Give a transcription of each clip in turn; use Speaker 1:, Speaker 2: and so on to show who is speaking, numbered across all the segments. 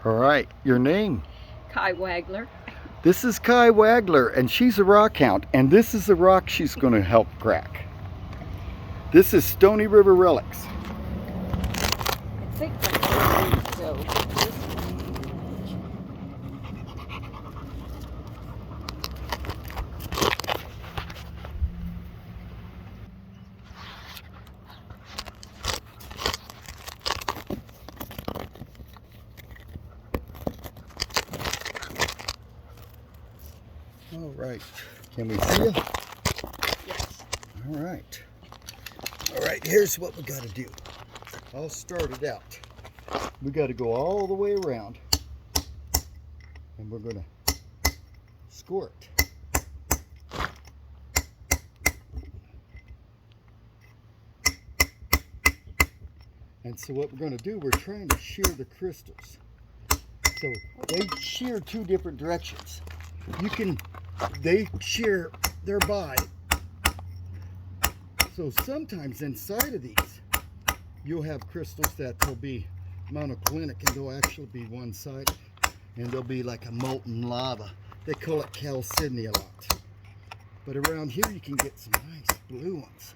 Speaker 1: All right, your name?
Speaker 2: Kai Wagler.
Speaker 1: This is Kai Wagler, and she's a rock hound, and this is the rock she's going to help crack. This is Stony River Relics.
Speaker 2: I think that's so.
Speaker 1: All right, can we see you?
Speaker 2: Yes.
Speaker 1: All right. All right, here's what we got to do. I'll start it out. We got to go all the way around, and we're going to score it. And so what we're going to do, we're trying to shear the crystals. So they shear two different directions. They shear thereby. So sometimes inside of these, you'll have crystals that will be monoclinic, and they'll actually be one-sided, and they'll be like a molten lava. They call it calcedony a lot. But around here, you can get some nice blue ones.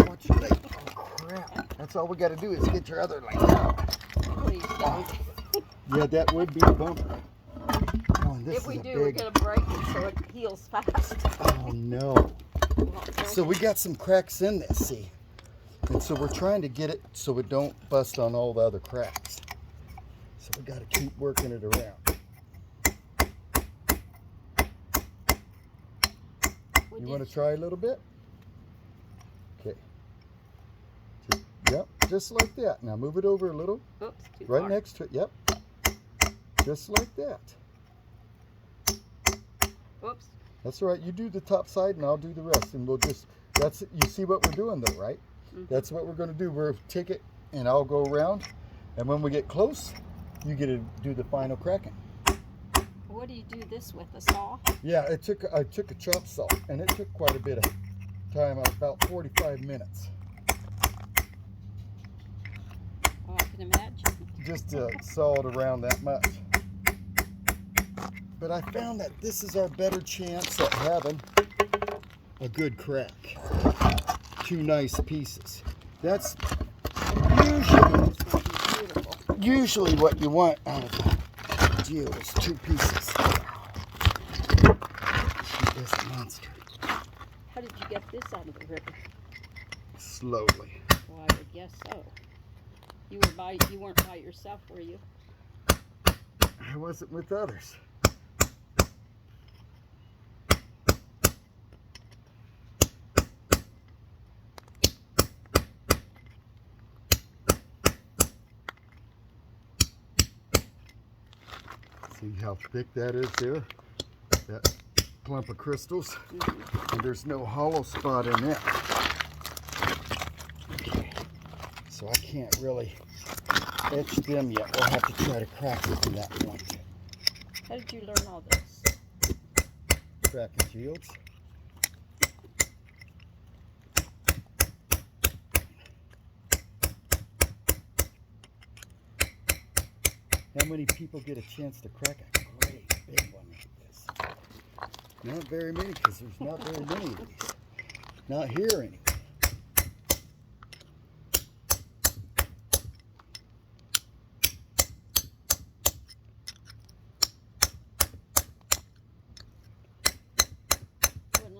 Speaker 1: Watch your leg. Oh crap! That's all we got to do is get your other leg out.
Speaker 2: Please don't.
Speaker 1: Yeah, that would be a bumper. Oh, and this
Speaker 2: If we
Speaker 1: is a
Speaker 2: do,
Speaker 1: big...
Speaker 2: we're going to break it so it heals fast.
Speaker 1: Oh no. So we got some cracks in this, see? And so we're trying to get it so it don't bust on all the other cracks. So we got to keep working it around. You want to try a little bit? Okay. Yep, just like that. Now move it over a little.
Speaker 2: Oops, too
Speaker 1: right
Speaker 2: far.
Speaker 1: next to it. Yep. Just like that.
Speaker 2: Oops.
Speaker 1: That's all right. You do the top side and I'll do the rest, and we'll just, that's it. You see what we're doing though, right? Mm-hmm. That's what we're going to do. We'll take it and I'll go around, and when we get close, you get to do the final cracking.
Speaker 2: What do you do this with, a saw?
Speaker 1: Yeah, I took a chop saw, and it took quite a bit of time, about 45 minutes.
Speaker 2: Oh, I can imagine.
Speaker 1: Just to saw it around that much. But I found that this is our better chance at having a good crack. Two nice pieces. That's usually what you want out of the Geode is two pieces. She is a monster.
Speaker 2: How did you get this out of the river?
Speaker 1: Slowly.
Speaker 2: Well, I would guess so. You weren't by yourself, were you?
Speaker 1: I wasn't with others. See how thick that is there? That clump of crystals? Mm-hmm. And there's no hollow spot in it. Okay. So I can't really etch them yet. We'll have to try to crack it to that point.
Speaker 2: How did you learn all this?
Speaker 1: Cracking geodes. How many people get a chance to crack a great big one like this? Not very many, because there's not very many of these. Not here anyway.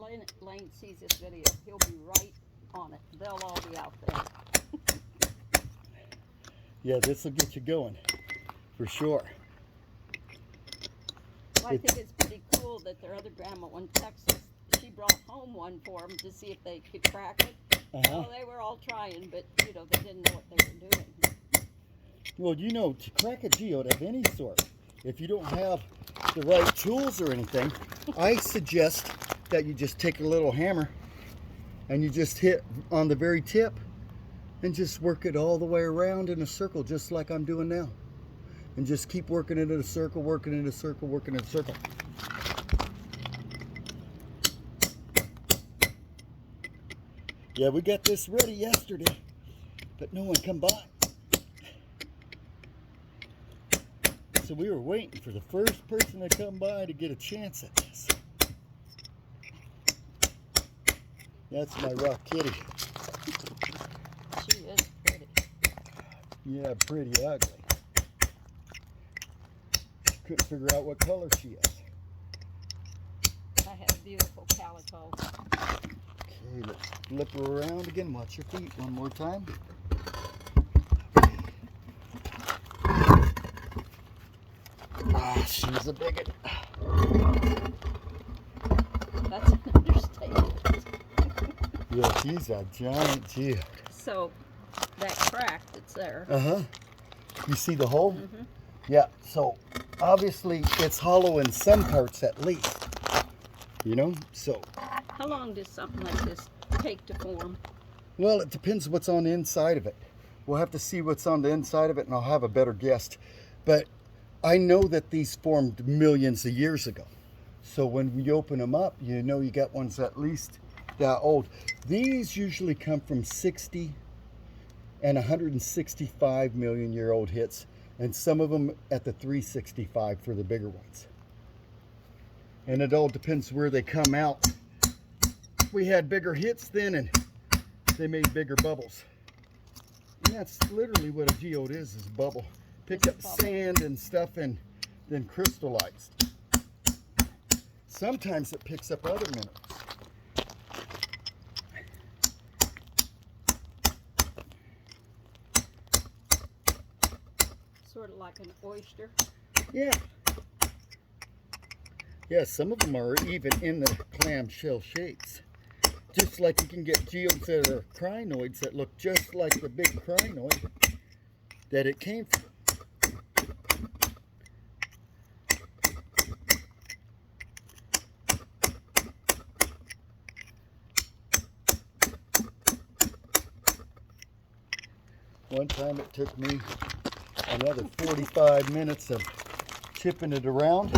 Speaker 2: When Lane sees this video, he'll be right on it. They'll all be out there.
Speaker 1: Yeah, this will get you going. For sure.
Speaker 2: Well, I think it's pretty cool that their other grandma in Texas, she brought home one for them to see if they could crack it. Well, they were all trying, but they didn't know what they were doing.
Speaker 1: Well, to crack a geode of any sort, if you don't have the right tools or anything, I suggest that you just take a little hammer and you just hit on the very tip and just work it all the way around in a circle, just like I'm doing now. And just keep working it in a circle, working in a circle, working in a circle. Yeah, we got this ready yesterday, but no one come by. So we were waiting for the first person to come by to get a chance at this. That's my rock kitty.
Speaker 2: She is pretty.
Speaker 1: Yeah, pretty ugly. Couldn't figure out what color she is.
Speaker 2: I have a beautiful calico.
Speaker 1: Okay, let's flip her around again. Watch your feet one more time. Ah, she's a bigot.
Speaker 2: That's an understatement.
Speaker 1: Yeah, she's a giant geode.
Speaker 2: So, that crack that's there.
Speaker 1: Uh-huh. You see the hole?
Speaker 2: Mm-hmm.
Speaker 1: Yeah, so obviously it's hollow in some parts at least. You know, so.
Speaker 2: How long does something like this take to form?
Speaker 1: Well, it depends what's on the inside of it. We'll have to see what's on the inside of it and I'll have a better guess. But I know that these formed millions of years ago. So when we open them up, you know you got ones at least that old. These usually come from 60 and 165 million year old hits, and some of them at the 365 for the bigger ones. And it all depends where they come out. We had bigger hits then and they made bigger bubbles. And that's literally what a geode is a bubble. Pick up sand and stuff and then crystallized. Sometimes it picks up other minerals.
Speaker 2: Sort of like an oyster.
Speaker 1: Yeah. Yeah, some of them are even in the clamshell shapes. Just like you can get geodes that are crinoids that look just like the big crinoid that it came from. One time it took me another 45 minutes of chipping it around